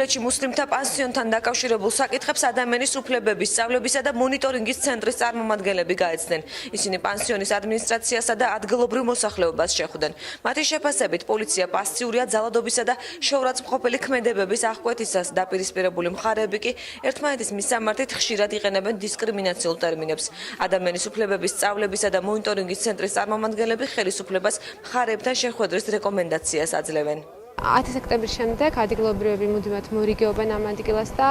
მუსლიმთა პანსიონთან დაკავშირებულ საკითხებს ადამიანის უფლებების, სწავლებისა და მონიტორინგის ცენტრის წარმომადგენლები გაეცნენ. ისინი პანსიონის ადმინისტრაციასა და ადგილობრივ მოსახლეობას შეხვდნენ. მათი შეფასებით, პოლიცია პასიურია ძალადობისა და შოურაცმყოფელი ქმედებების აღკვეთისას, დაპირისპირებული მხარეები კი ერთმანეთის მისამართით ხშირად იყენებენ დისკრიმინაციულ ტერმინებს. ადამიანის უფლებების, სწავლებისა და მონიტორინგის ცენტრის წარმომადგენლები ხელისუფლებას მხარეებთან შეხვედრის რეკომენდაციას აძლევენ. 10 სექტემბრის შემდეგ ადგილობრივები მუდმივად მორიგეობენ ამ ადგილას და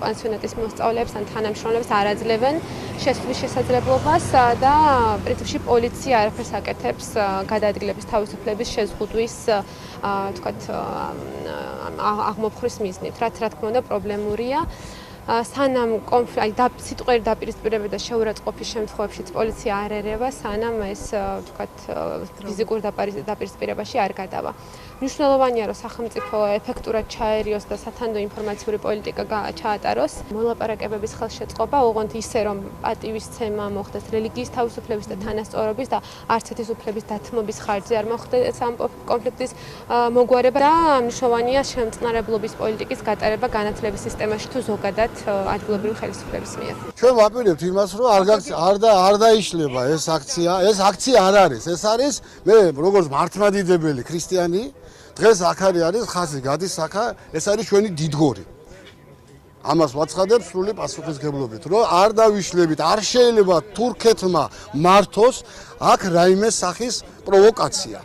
პანსიონატის მოსწავლეებს ან თანამშრომლებს არ აძლევენ შესვლის შესაძლებლობას და პრინციპში პოლიცია არაფერს აკეთებს გადაადგილების თავისუფლების შეზღუდვის აღმოფხრის მიზნით, რაც რა თქმა უნდა პრობლემურია. სანამ სიტყვიერი დაპირისპირება და შეურაცხყოფის შემთხვევებშიც პოლიცია არ ერევა, სანამ ეს ფიზიკურ დაპირისპირებაში არ გადავა. მნიშვნელოვანია, რომ სახელმწიფო ეფექტურად ჩაერიოს და სათანდო ინფორმაციური პოლიტიკა ჩაატაროს. მოლაპარაკებების ხელშეწყობა, ოღონდ ისე, რომ პატივისცემა მოხდეს რელიგიის თავისუფლების და თანასწორობის და არცეთის უფლების დათმობის ხარჯზე არ მოხდეს ამ კონფლიქტის მოგვარება და მნიშვნელოვანია შემწყნარებლობის პოლიტიკის გატარება განათლების სისტემაში თუ ზოგადად ადგილობრივი ხელისუფლების მიერ. ჩვენ ვაპირებთ იმას, რომ არ დაიშლება ეს აქცია. ეს აქცია არ არის. ეს არის მე როგორც მართლმადიდებელი ქრისტიანი დღეს აქ არის ხაზი გადის აქ, ეს არის ჩვენი დიდგორი. ამას ვაცხადებ სრული პასუხისმგებლობით, რომ არ დავიშლებით, არ შეიძლება თურქეთმა მართოს აქ რაიმე სახის პროვოკაცია.